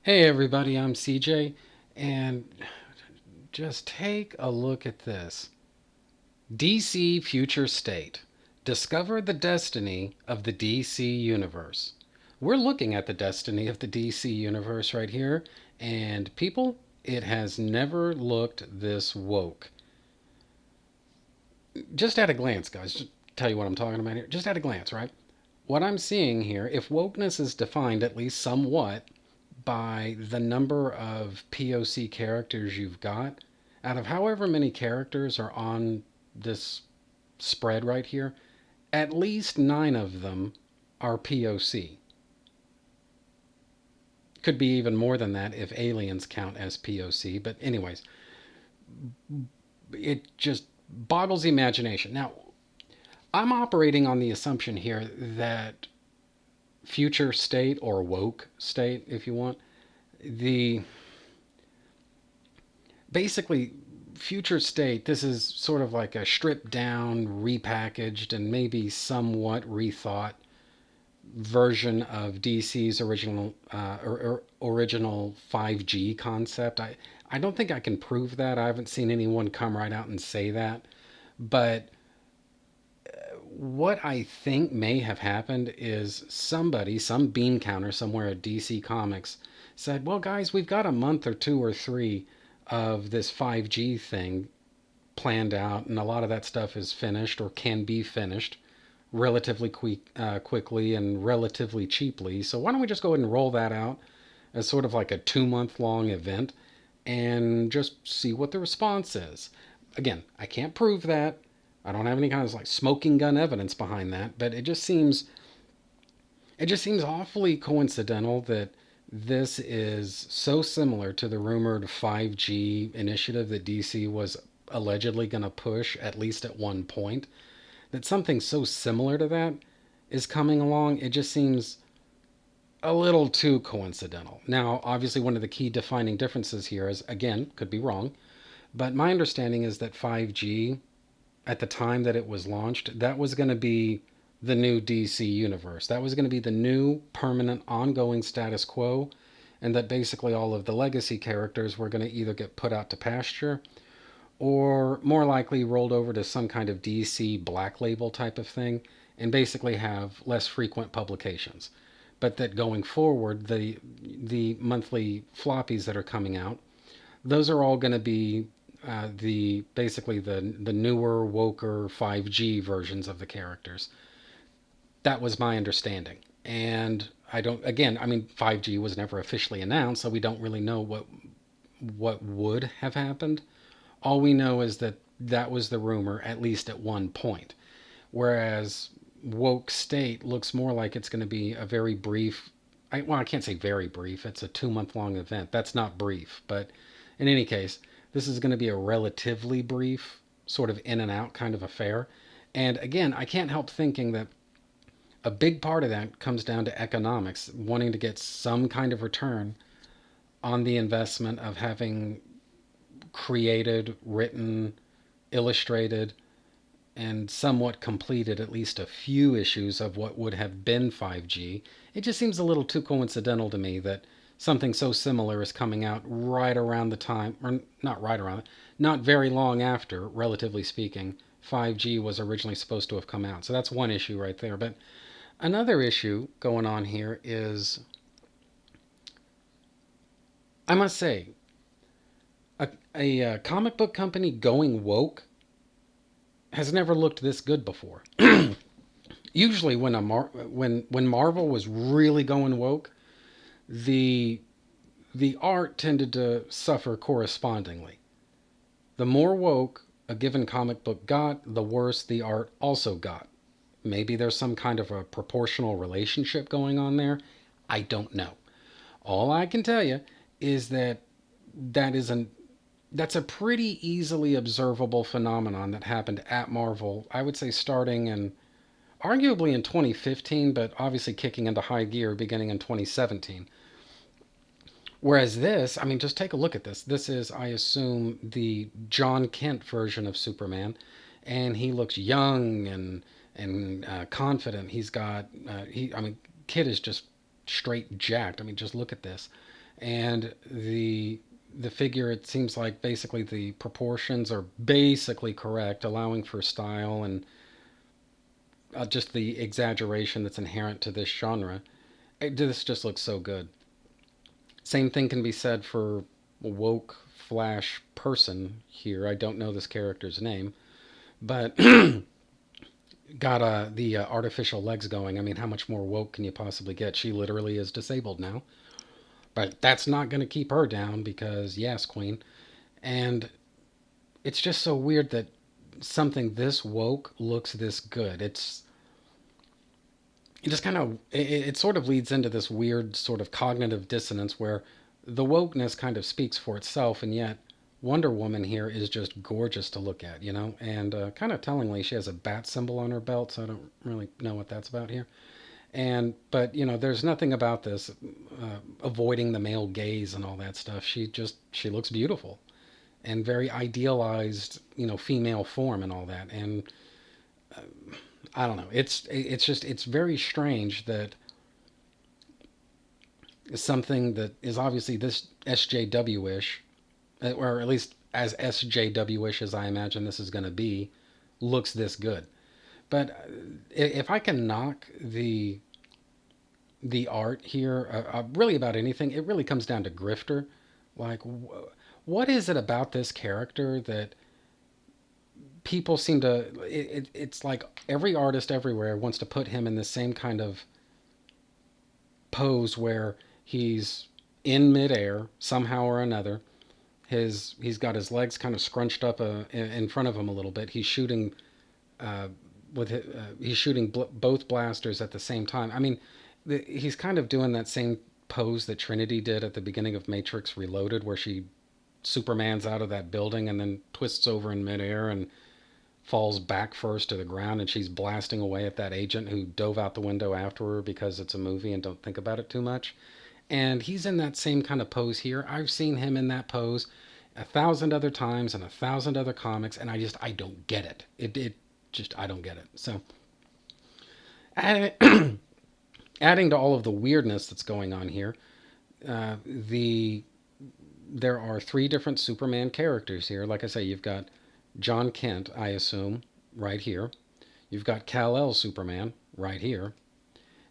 Hey everybody, I'm CJ, and just take a look at this. DC Future State. Discover the destiny of the DC Universe. We're looking at the destiny of the DC Universe right here, and people, it has never looked this woke. Just at a glance, guys, just tell you what I'm talking about here. Just at a glance, right? What I'm seeing here, if wokeness is defined at least somewhat by the number of POC characters you've got, out of however many characters are on this spread right here, at least 9 of them are POC. Could be even more than that if aliens count as POC, but, anyways, it just boggles the imagination. Now, I'm operating on the assumption here that future state, or woke state, if you want, the basically future state, this is sort of like a stripped down, repackaged, and maybe somewhat rethought version of DC's original 5G concept. I don't think I can prove that. I haven't seen anyone come right out and say that. But what I think may have happened is somebody, some bean counter somewhere at DC Comics, said, well, guys, we've got a month or two or three of this 5G thing planned out, and a lot of that stuff is finished or can be finished relatively quickly and relatively cheaply. So why don't we just go ahead and roll that out as sort of like a 2 month long event and just see what the response is? Again, I can't prove that. I don't have any kind of like smoking gun evidence behind that, but it just seems awfully coincidental that this is so similar to the rumored 5G initiative that DC was allegedly going to push, at least at one point, that something so similar to that is coming along. It just seems a little too coincidental. Now, obviously, one of the key defining differences here is, again, could be wrong, but my understanding is that 5G, at the time that it was launched, that was going to be the new DC universe. That was going to be the new permanent ongoing status quo, and that basically all of the legacy characters were going to either get put out to pasture or more likely rolled over to some kind of DC black label type of thing and basically have less frequent publications. But that going forward, the monthly floppies that are coming out, those are all going to be the basically the newer, woker 5G versions of the characters. That was my understanding. And I don't, again, I mean, 5G was never officially announced, so we don't really know what would have happened. All we know is that that was the rumor, at least at one point. Whereas Woke State looks more like it's going to be a very brief, well, I can't say very brief, it's a 2 month long event. That's not brief. But in any case, this is going to be a relatively brief, sort of in and out kind of affair. And again, I can't help thinking that a big part of that comes down to economics, wanting to get some kind of return on the investment of having created, written, illustrated, and somewhat completed at least a few issues of what would have been 5G. It just seems a little too coincidental to me that something so similar is coming out right around the time, or not right around, not very long after, relatively speaking, 5G was originally supposed to have come out. So that's one issue right there. But another issue going on here is, I must say, a comic book company going woke has never looked this good before. Usually, when Marvel was really going woke, the the art tended to suffer correspondingly. The more woke a given comic book got, the worse the art also got. Maybe there's some kind of a proportional relationship going on there. I don't know. All I can tell you is that that is an that's a pretty easily observable phenomenon that happened at Marvel. I would say starting in arguably in 2015, but obviously kicking into high gear beginning in 2017. Whereas this, I mean, just take a look at this. This is, I assume, the John Kent version of Superman, and he looks young and confident. He's got I mean, kid is just straight jacked. I mean, just look at this, and the figure, it seems like basically the proportions are basically correct, allowing for style and just the exaggeration that's inherent to this genre. This just looks so good. Same thing can be said for woke Flash person here. I don't know this character's name, but got the artificial legs going. I mean, how much more woke can you possibly get? She literally is disabled now, but that's not going to keep her down because yes, Queen. And it's just so weird that something this woke looks this good. It just kind of it sort of leads into this weird sort of cognitive dissonance where the wokeness kind of speaks for itself, and yet Wonder Woman here is just gorgeous to look at, you know. And kind of tellingly, she has a bat symbol on her belt, so I don't really know what that's about here. And but you know, there's nothing about this avoiding the male gaze and all that stuff. She looks beautiful and very idealized, you know, female form and all that. And I don't know. It's just it's very strange that something that is obviously this SJW-ish, or at least as SJW-ish as I imagine this is going to be, looks this good. But if I can knock the art here, really about anything, it really comes down to Grifter. Like, what is it about this character that people seem to? It's like every artist everywhere wants to put him in the same kind of pose where he's in midair somehow or another. He's got his legs kind of scrunched up in front of him a little bit. He's shooting uh, he's shooting both blasters at the same time. I mean, he's kind of doing that same pose that Trinity did at the beginning of Matrix Reloaded, where she Superman's out of that building and then twists over in midair and falls back first to the ground, and she's blasting away at that agent who dove out the window after her because it's a movie and don't think about it too much. And he's in that same kind of pose here. I've seen him in that pose a thousand other times in a thousand other comics, and I don't get it. It just I don't get it. So adding, adding to all of the weirdness that's going on here, the there are three different Superman characters here. Like I say, you've got John Kent, I assume, right here. You've got Kal-El Superman right here.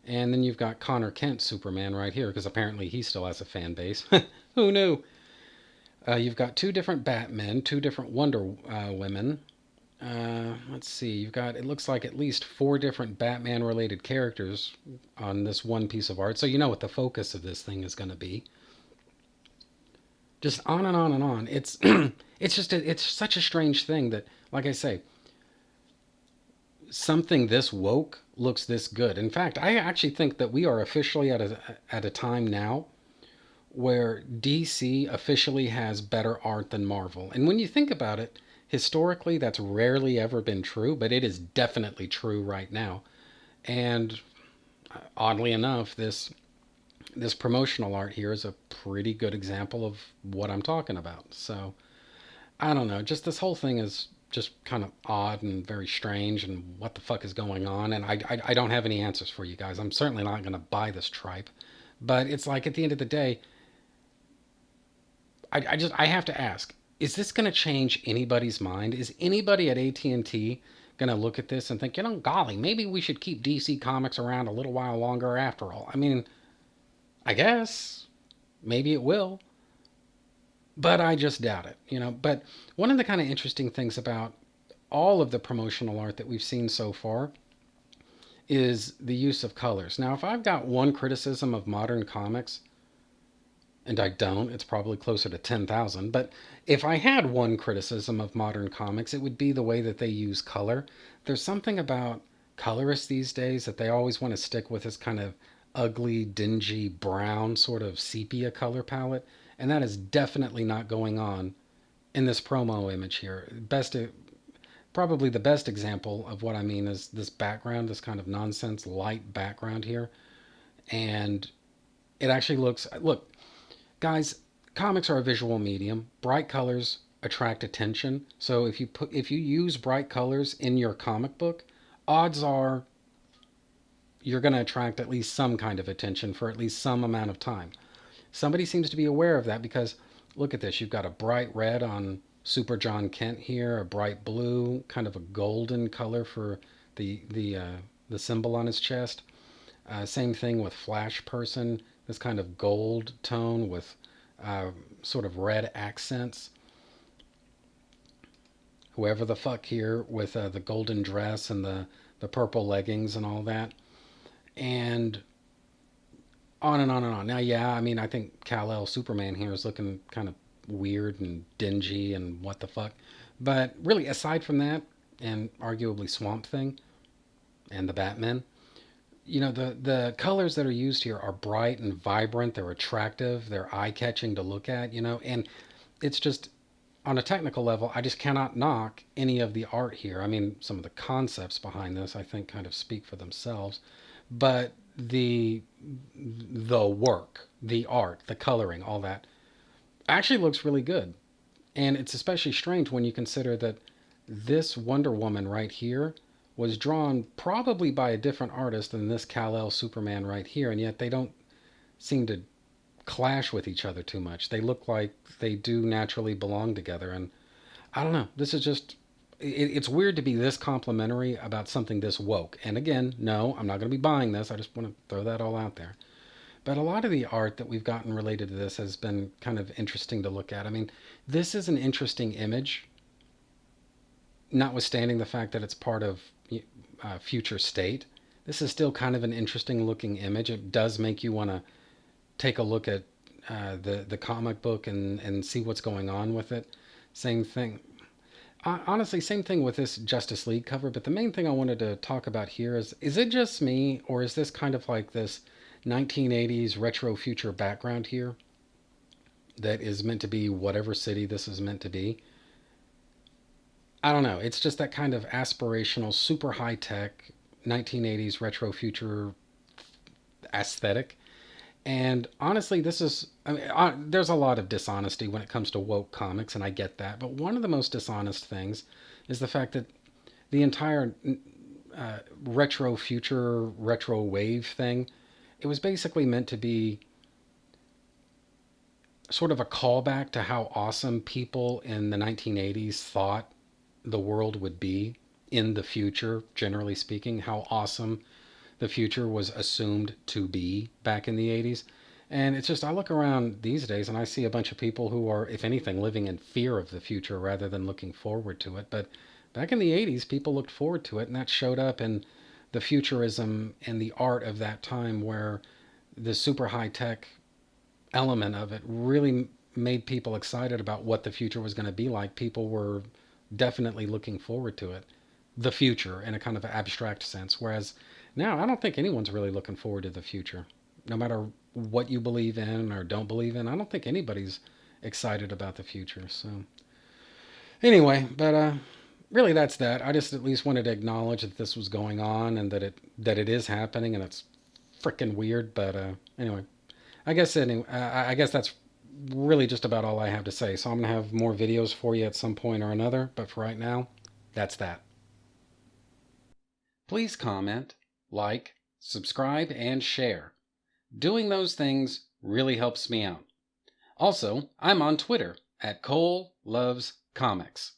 And then you've got Connor Kent Superman right here, because apparently he still has a fan base. Who knew? You've got two different Batmen, two different Wonder Women. Let's see, you've got, it looks like at least four different Batman related characters on this one piece of art. So you know what the focus of this thing is going to be. Just on and on and on. It's it's just it's such a strange thing that, like I say, something this woke looks this good. In fact, I actually think that we are officially at a time now where DC officially has better art than Marvel. And when you think about it, historically that's rarely ever been true, but it is definitely true right now. And oddly enough, this promotional art here is a pretty good example of what I'm talking about. So, I don't know, just this whole thing is just kind of odd and very strange, and what the fuck is going on, and I don't have any answers for you guys. I'm certainly not going to buy this tripe, but it's like at the end of the day, I have to ask, is this going to change anybody's mind? Is anybody at AT&T going to look at this and think, you know, golly, maybe we should keep DC Comics around a little while longer after all? I mean, I guess maybe it will, but I just doubt it, you know. But one of the kind of interesting things about all of the promotional art that we've seen so far is the use of colors. Now, if I've got one criticism of modern comics, and I don't, it's probably closer to 10,000, but if I had one criticism of modern comics, it would be the way that they use color. There's something about colorists these days that they always want to stick with this kind of ugly, dingy, brown sort of sepia color palette, and that is definitely not going on in this promo image here. Probably the best example of what I mean is this background, this kind of nonsense light background here, and it actually look, guys, comics are a visual medium. Bright colors attract attention. So if you use bright colors in your comic book, odds are you're going to attract at least some kind of attention for at least some amount of time. somebody seems to be aware of that because look at this. You've got a bright red on Super John Kent here, a bright blue, kind of a golden color for the symbol on his chest. Same thing with Flash Person, this kind of gold tone with uh, sort of red accents. Whoever the fuck here with the golden dress and the purple leggings and all that. And on and on and on. Now, yeah, I mean, I think Kal-El Superman here is looking kind of weird and dingy and what the fuck. But really, aside from that, and arguably Swamp Thing and the Batman, the colors that are used here are bright and vibrant. They're attractive. They're eye catching to look at. And it's just on a technical level, I just cannot knock any of the art here. I mean, some of the concepts behind this, I think, kind of speak for themselves. But the work, the art, the coloring, all that actually looks really good. And it's especially strange when you consider that this Wonder Woman right here was drawn probably by a different artist than this Kal-El Superman right here, and yet they don't seem to clash with each other too much. They look like they do naturally belong together, and I don't know. This is just it's weird to be this complimentary about something this woke. And again, no, I'm not going to be buying this. I just want to throw that all out there. But a lot of the art that we've gotten related to this has been kind of interesting to look at. I mean, this is an interesting image, notwithstanding the fact that it's part of future state. This is still kind of an interesting looking image. It does make you want to take a look at the comic book and see what's going on with it. Same thing. Honestly, same thing with this Justice League cover. But the main thing I wanted to talk about here is it just me, or is this kind of like this 1980s retro future background here that is meant to be whatever city this is meant to be? I don't know. It's just that kind of aspirational, super high tech 1980s retro future aesthetic. And honestly, this is, I mean, there's a lot of dishonesty when it comes to woke comics, and I get that. But one of the most dishonest things is the fact that the entire retro future, retro wave thing, it was basically meant to be sort of a callback to how awesome people in the 1980s thought the world would be in the future, generally speaking, how awesome the future was assumed to be back in the 80s. And it's just, I look around these days and I see a bunch of people who are, if anything, living in fear of the future rather than looking forward to it. But back in the 80s, people looked forward to it, and that showed up in the futurism and the art of that time where the super high tech element of it really made people excited about what the future was going to be like. People were definitely looking forward to it, the future, in a kind of abstract sense. Whereas now, I don't think anyone's really looking forward to the future. No matter what you believe in or don't believe in, I don't think anybody's excited about the future. So, anyway, but really that's that. I just at least wanted to acknowledge that this was going on and that it is happening, and it's freaking weird. But anyway, I guess that's really just about all I have to say. So I'm gonna have more videos for you at some point or another. But for right now, that's that. Please comment, like, subscribe, and share. Doing those things really helps me out. Also, I'm on Twitter at Cole Loves Comics.